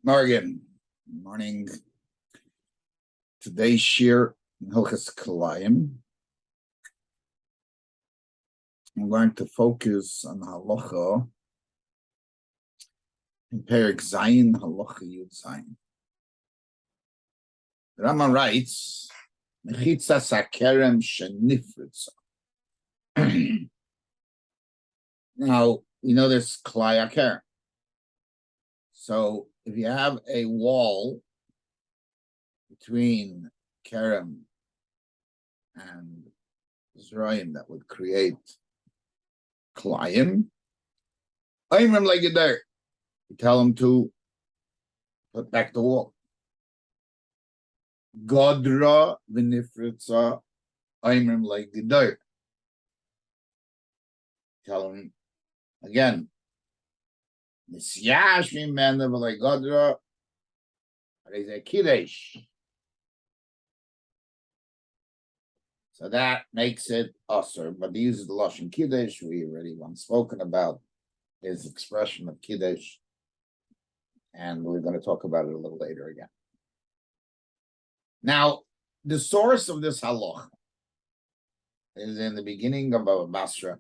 Morgan, morning. Today's Shiur in Hilchos Kilaim. I'm going to focus on Halacha in Perek Zayin, Halacha Yud Zayin. The Rambam writes, "Mechitzas hakerem shenifritza." Now we know there's Klai hakerem. So if you have a wall between kerem and Zrayim that would create Kilaim, Aimrim like it there. You tell him to put back the wall. Godra v'nifritza Aimrim like it there. Tell him again. Nisyash v'menda v'lay Godra. There's a kiddush. So that makes it usher, but he uses the lashon kiddush. We already once spoken about his expression of kiddush, and we're going to talk about it a little later again. Now, the source of this halacha is in the beginning of Baba Basra,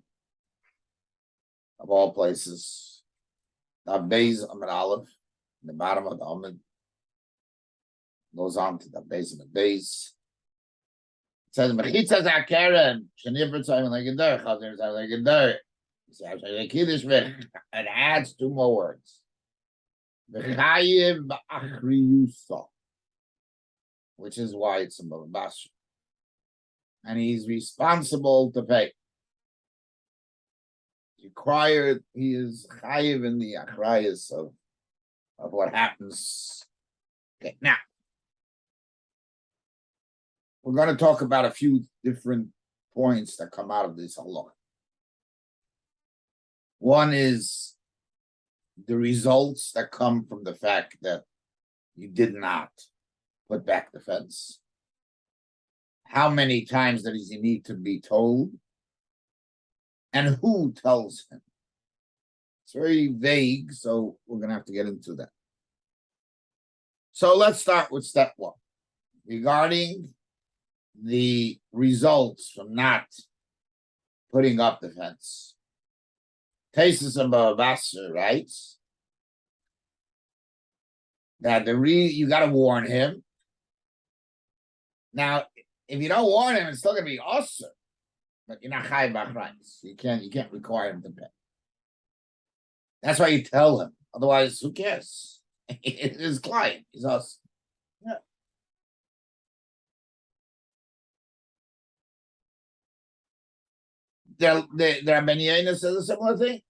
of all places, the Beis Amid Aleph, in the bottom of the Amid, goes on to the Beis Amid Beis. It says, "Mechitzas hakerem shenifritza like a der, chazer like a der." It adds two more words. V'chayiv b'achriyusa, which is why it's a Baba Basra, and he's responsible to pay. Required, he is chayiv in the achrayus of what happens. Okay, now we're going to talk about a few different points that come out of this halacha. One is the results that come from the fact that you did not put back the fence. How many times does he need to be told? And who tells him? It's very vague, so we're going to have to get into that. So let's start with step one. Regarding the results from not putting up the fence. Tesis of Baba Basra writes that you got to warn him. Now, if you don't warn him, it's still going to be awesome. But you're not chayiv b'achrayus. You can't require him to pay. That's why you tell him. Otherwise, who cares? It's his client. He's us. Yeah. The Rabbi says a similar thing.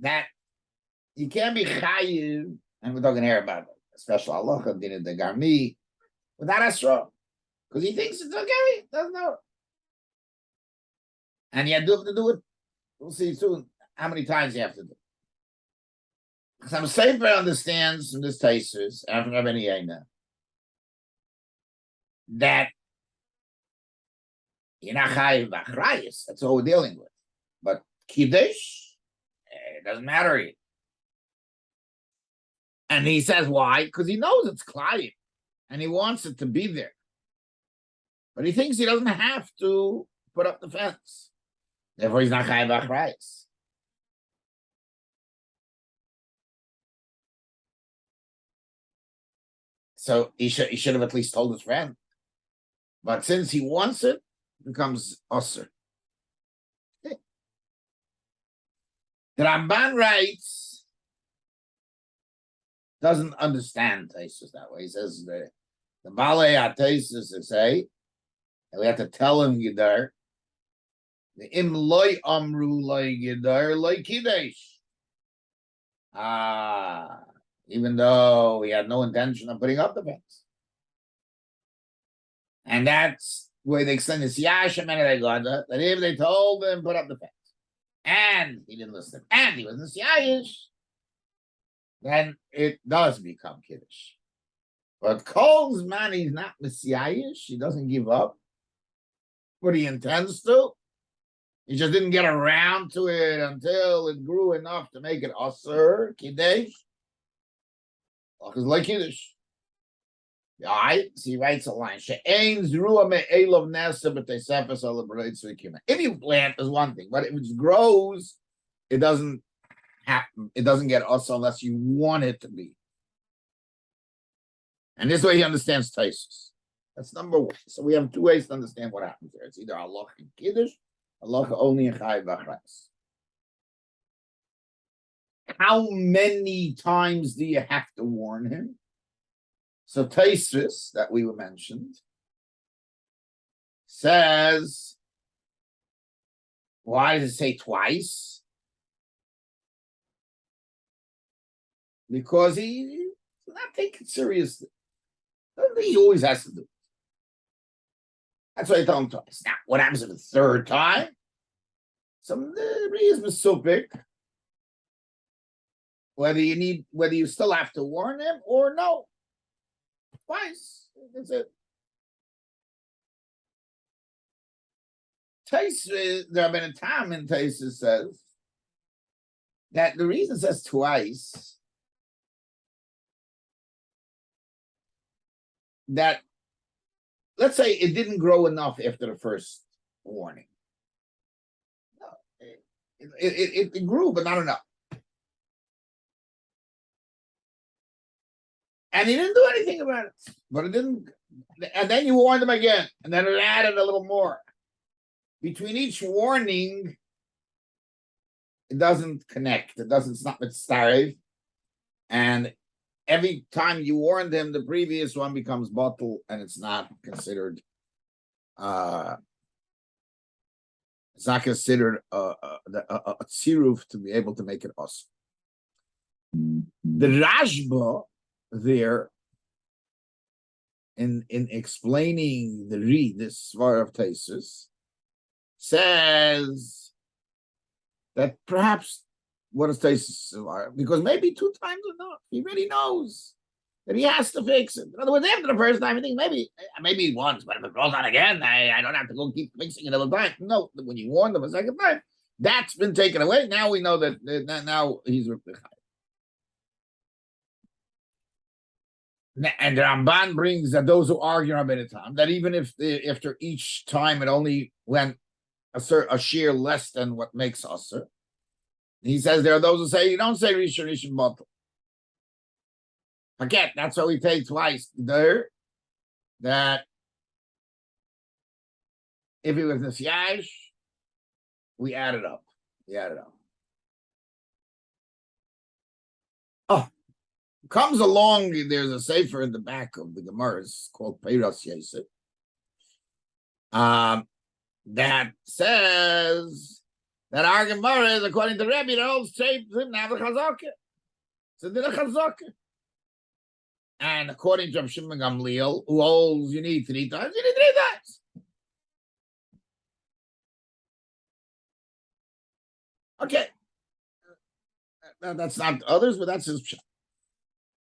That you can't be chayiv, and we're talking here about a special halacha, din of the garmi, without asra. Because he thinks it's okay, he doesn't know. And you have to do it. We'll see soon how many times you have to do it. Some Sefer understands from this Taisus, and from Rabbi Yeina, that you're not chayiv b'achrayus. That's all we're dealing with. But kiddush, it doesn't matter. And he says why? Because he knows it's Kilaim, and he wants it to be there. But he thinks he doesn't have to put up the fence. Therefore, he's not chayiv b'achrayus. So he should have at least told his friend. But since he wants it, it becomes usher. Okay. The Ramban writes, doesn't understand Taisus that way. He says the Balei HaTaisus say, and we have to tell him Yidar, the Im loy amru loy Yidar loy Kiddush. Even though he had no intention of putting up the fence. And that's where they extend this Yashem and that if they told him put up the fence, and he didn't listen, and he wasn't Yayish, then it does become Kiddush. But Cole's man, he's not Messiahish, he doesn't give up what he intends to. He just didn't get around to it until it grew enough to make it Asur, Kiddush. Because like Kiddush. All right, so he writes a line. If you plant is one thing, but if it grows, it doesn't happen. It doesn't get us unless you want it to be. And this way he understands Taisus. That's number one. So we have two ways to understand what happens there. It's either Halacha and Kiddush, Halacha only in Chai V'Achras. How many times do you have to warn him? So Taisus, that we mentioned, says, why does it say twice? Because he's not taking it seriously. He always has to do it. That's why I tell him twice. Now, what happens if the third time? Some reason is so big. Whether you still have to warn him or no. Twice. That's it. The Rabbi Tam in Taisus says that the reason it says twice, that let's say it didn't grow enough after the first warning. No, it grew, but not enough. And he didn't do anything about it. But it didn't. And then you warned him again. And then it added a little more. Between each warning, it doesn't connect. It's not mitzvah. And every time you warned him, the previous one becomes bottle, and it's not considered. It's not considered a tziruf to be able to make it us. The Rashba there in explaining this Svar of Taisus says that perhaps what is Taisus, because maybe 2 times enough. He really knows that he has to fix it. In other words, after the first time, I think maybe once, but if it grows on again, I don't have to go keep fixing it all the time. No, when you warn them a second time, that's been taken away. Now we know that now he's and the Ramban brings that those who argue on Benetton, that even if after each time it only went a sheer less than what makes Asr, he says there are those who say you don't say Rishon Bottle. Forget, that's what we take twice there. That if it was Nesyash, we add it up. Oh. Comes along, there's a sefer in the back of the Gemara, it's called Perlstein, that says that our Gemara is, according to Rabbi, the whole straight didn't have a chazaka. So did a chazaka. And according to Shimon Gamliel, who holds you need 3 times, you need 3 times. Okay. That's not others, but that's his pshat.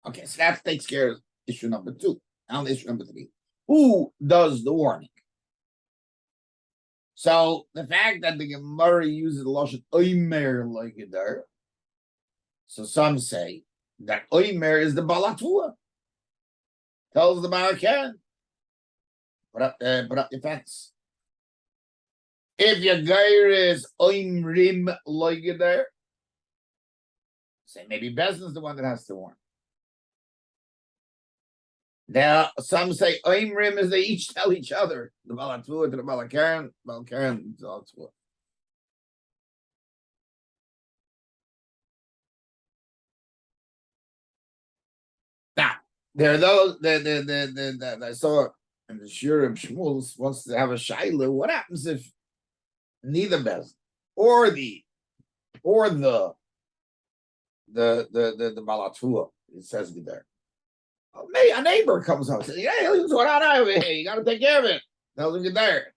Okay, so that takes care of issue number 2. Now issue number 3. Who does the warning? So the fact that the Gemara uses the lashon oimer like it there, so some say that oimer is the balatua. Tells the Barakan, put up your fence. If your geir is oimrim like it there, say maybe Bezdin is the one that has to warn. Now, some say Oimrim is they each tell each other. The Balatua to the Balakaran to the Balatua. Now, there are those that I saw in the Shiur of Shmuel wants to have a Shaila. What happens if neither Bez or the Balatua, it says there. Maybe a neighbor comes up and says, hey, what's going on over here? You got to take care of it. Tells him get there.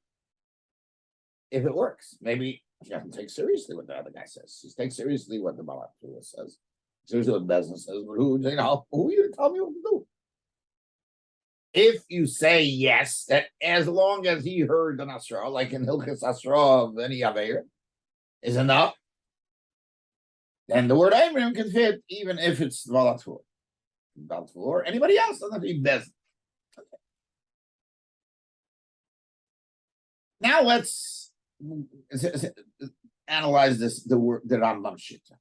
If it works, maybe she doesn't take seriously what the other guy says. She takes seriously what the Balatua says. Seriously what Bezin says. But who are you to tell me what to do? if you say yes, that as long as he heard the Nasra, like in Hilchas Asra of any Aveir, is enough, then the word Aimrim can fit, even if it's Valatur. Or anybody else doesn't have to be best. Okay. Now let's analyze this, the Rambam Shita.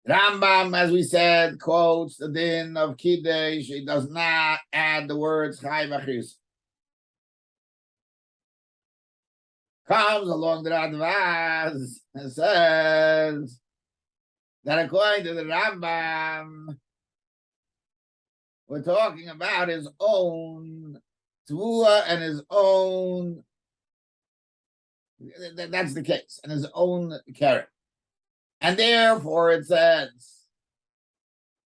Rambam, as we said, quotes the din of Kiddush. He does not add the words Chai V'Chis. Comes along the Radvaz and says that according to the Rambam, we're talking about his own Tvua and his own, that's the case, and his own character. And therefore it says,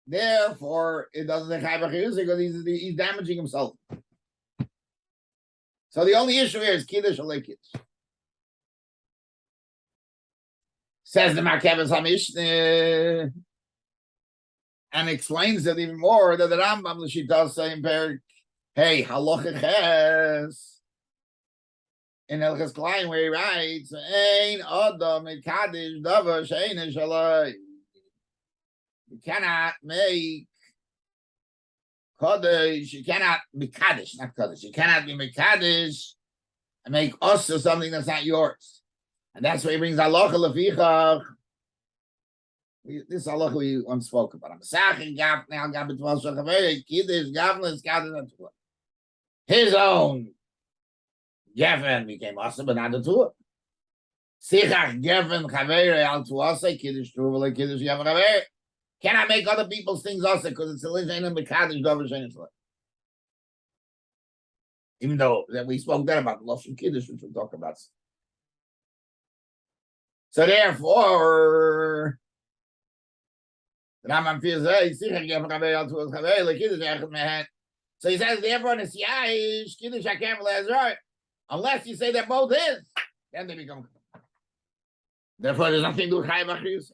therefore it doesn't say Chai V'Chis because he's damaging himself. So the only issue here is Kiddush or Kiddush. Says the Makeves HaMishneh, and explains it even more that the Rambam L'Shita say in Perk, hey, Halacha Ches, in Hilchas Kilaim where he writes, Ein Adam Mekadesh Davar She'ein Shalai. You cannot make Kodesh, you cannot be Kaddish, not Kodesh. You cannot be Mekadesh and make us or something that's not yours. And that's why he brings Halacha Lefichach. This Halacha we once spoke about. His own Geffen became awesome, but not the two. Sichach Geffen Chavere al Tuase Kiddush Truva Kiddush Yav Chavere. Cannot make other people's things also because it's a Lishain Mekadosh Dover Shein. Even though that we spoke then about the Lashon Kiddush, which we'll talk about. So therefore, Rambam feels Sichach Geffen Chavere al Tuase Chavere Kiddush Yav Mehen. So he says therefore in the Siyash Kiddush Hakem Le'ezroi. Unless you say they're both his, then they become. Therefore, there's nothing to do with Chai V'Chis.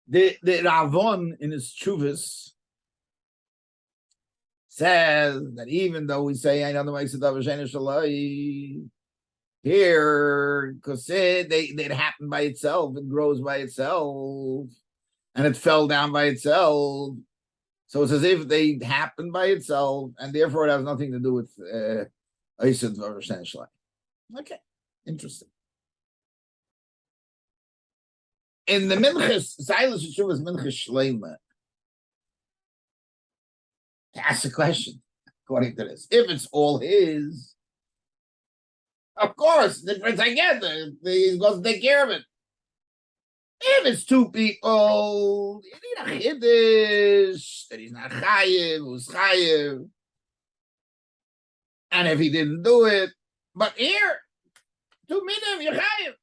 The Ravon in his Chuvas says that even though we say I know the makes it of Shalai here, because it happened by itself, it grows by itself, and it fell down by itself. So it's as if they happened by itself, and therefore it has nothing to do with Eised Shalai. Okay, interesting. In the Minchas, Silas Yeshua Minchas Shleima, ask a question according to this. If it's all his, of course, the difference I get, he's going to take care of it. If it's two people, you need a Chiddush, that he's not Chayiv, who's Chayiv. And if he didn't do it, but here, two minim, you're Chayiv.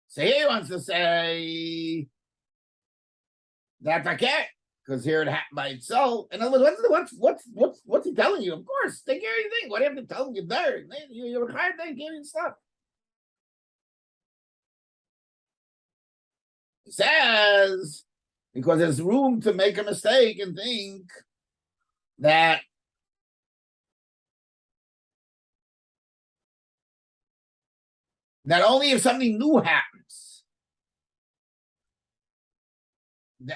So he wants to say that's okay, because here it happened by itself. In other words, what's he telling you? Of course, take care of your thing. What do you have to tell him? You're there. You're required to give you stuff. He says because there's room to make a mistake and think that only if something new happens,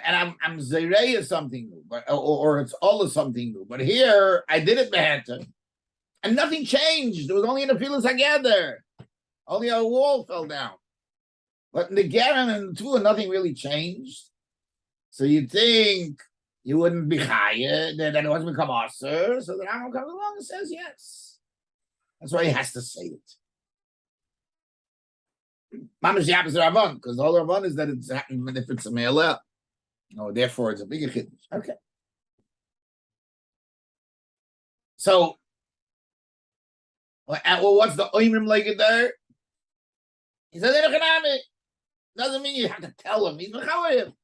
and I'm zirei is something new, but or it's all of something new. But here I did it behata, and nothing changed. There was only an afilas together. Only a wall fell down. But in the Geran and the Tvua, nothing really changed. So you think you wouldn't be chayyah, that it wasn't become aser. So the Rambam comes along and says yes. That's why he has to say it. Mamash the opposite Ravon, because the whole Ravon is that it's happening if it's a me'aleh. No, therefore it's a bigger chiddush. Okay. So, well, what's the oimrim like it there? He says, doesn't mean you have to tell him. He's mechawev.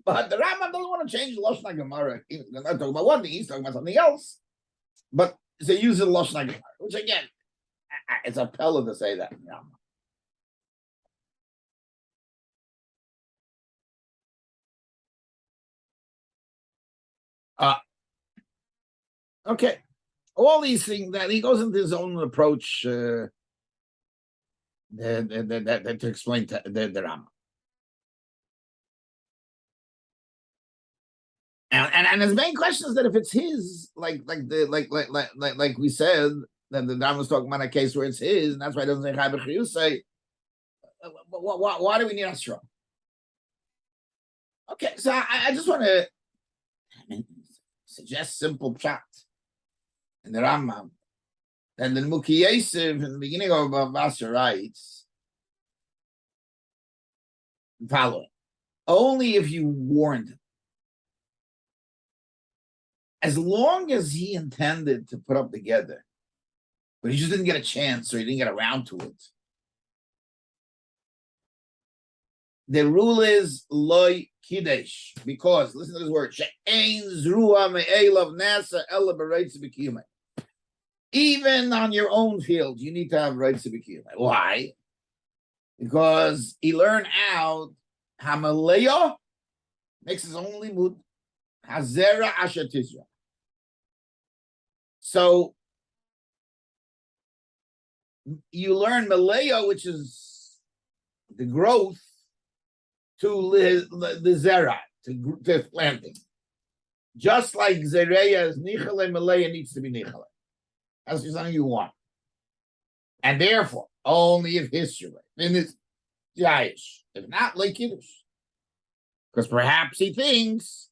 But the Rambam doesn't want to change the Lashon HaGemara. He's not talking about one thing, he's talking about something else. But they use the Lashon HaGemara, which again, It's a pella to say that. Okay. All these things that he goes into his own approach to explain the Rambam. And his main question is that if it's his, like we said, that the Rambam was talking about a case where it's his, and that's why it doesn't say Chai B'Chiyus, say, why do we need Asra? Okay, so I just want to suggest simple chat in the Rambam. And the Muki Yosef in the beginning of Basra writes, following, only if you warned him. As long as he intended to put up together, but he just didn't get a chance or he didn't get around to it. The rule is loy kiddush, because listen to this word, she'ein zruah me'elav nasa ela b'reitz b'kiyumei. Even on your own field, you need to have reitz b'kiyumei. Why? Because he learned out Hamaleya makes his own limud, Hazera Asher Tizra. So you learn Malaya, which is the growth, to the Zera, to planting. Just like Zereya is Nichale, Malaya needs to be Nichale. That's something you want. And therefore, only if history, in this Yayish, if not like Kiddush. Because perhaps he thinks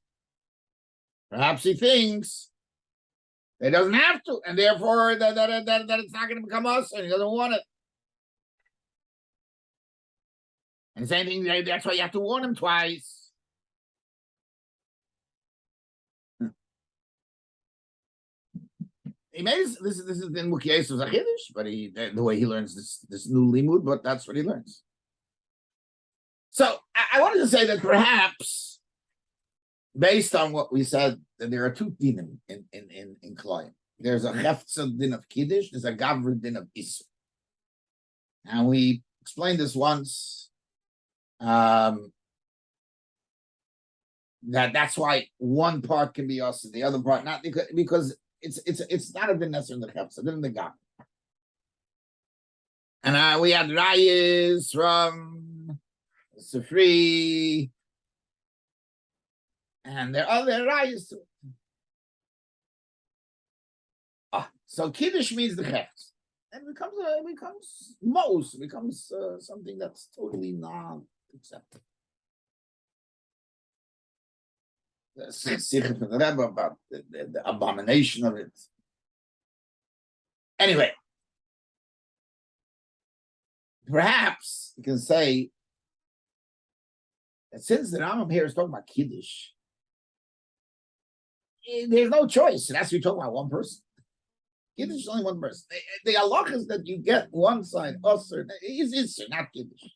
it doesn't have to, and therefore that it's not going to become us, and he doesn't want it. And the same thing, that's why you have to warn him twice. He made this is in Mukies of Zachidish, but the way he learns this new limud, but that's what he learns. So I wanted to say that perhaps, based on what we said, that there are two dinim in Kilaim. There's a heftzah din of Kiddush, there's a gavra din of Isur. And we explained this once, that's why one part can be us and the other part not, because it's not a din necessary in the heftzah, din in the gavra. And we had rayas from Sifri, and there are other rayas too. So Kiddush means the chet, and it becomes something that's totally not acceptable. The Sikh from the Rebbe about the abomination of it. Anyway, perhaps you can say that since the Rambam here is talking about Kiddush, there's no choice. It has to be talking about one person. Kiddush is only one person. The halacha is that you get one side, usher, is not Kiddush.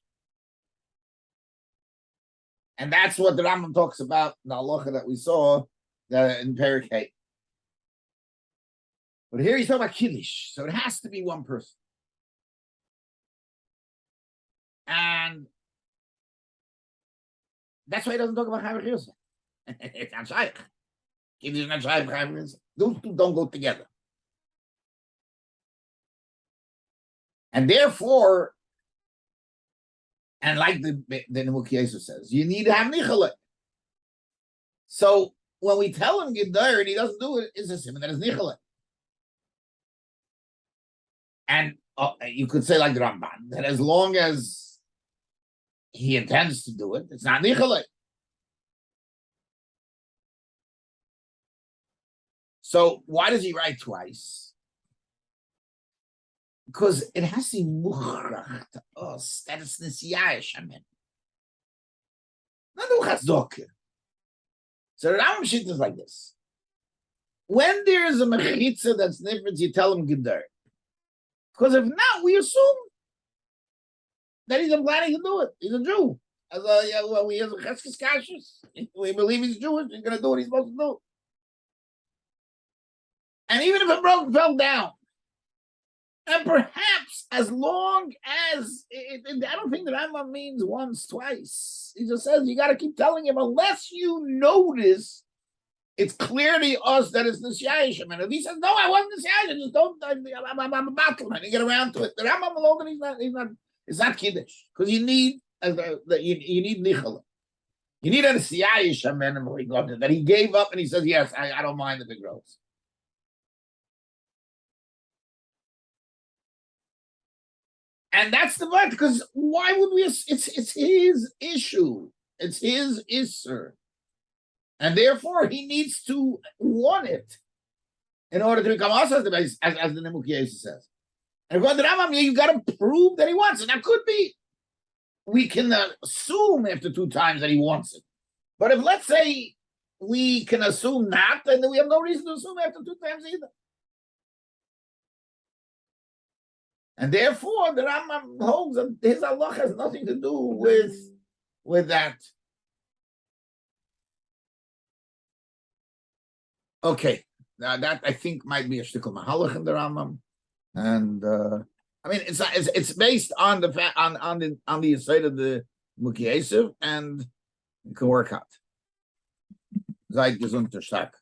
And that's what the Rambam talks about, the halacha that we saw in Perokim. But here he's talking about Kiddush, so it has to be one person. And that's why he doesn't talk about Chai B'Chiyus. It's not Shaykh. Kiddush is not Shaykh, Chai B'Chiyus. Those two don't go together. And therefore, and like the Nebuchadnezzar says, you need to have Nichale. So when we tell him get there and he doesn't do it, it's a simon that is Nichale. And you could say like the Ramban, that as long as he intends to do it, it's not Nichale. So why does he write twice? Because it has to be muchrach to us that it's nisyayish, amen. Not no chazok. So the Rambam shit is like this. When there is a mechitza that's different, you tell him gedar. Because if not, we assume that he's planning to do it. He's a Jew. We have a cheskes kashrus. We believe he's Jewish. He's going to do what he's supposed to do. And even if it fell down, And perhaps as long as I don't think the Rambam means once, twice. He just says you got to keep telling him unless you notice it's clearly us that it's Nisyaishim. And if he says, no, I wasn't Nisyaishim, just don't, I'm about to, and you get around to it. The Rambam alone, it's not Kiddush. Because you need, you need Nichala. You need a Nisyaishim that he gave up and he says, yes, I don't mind if it grows. And that's the word, because why would we, it's his issue. It's his Isser. And therefore, he needs to want it in order to become also as the Nemuki says. And according to Rambam, you got to prove that he wants it. That could be, we can assume after 2 times that he wants it. But if, let's say, we can assume not, then we have no reason to assume after 2 times either. And therefore, the Rambam holds that his halacha has nothing to do with that. Okay, now that I think might be a shtickle mahalach in the Rambam, and I mean it's based on the fact on the side of the Mukhi Esav, and it can work out. Sei gesund, stark.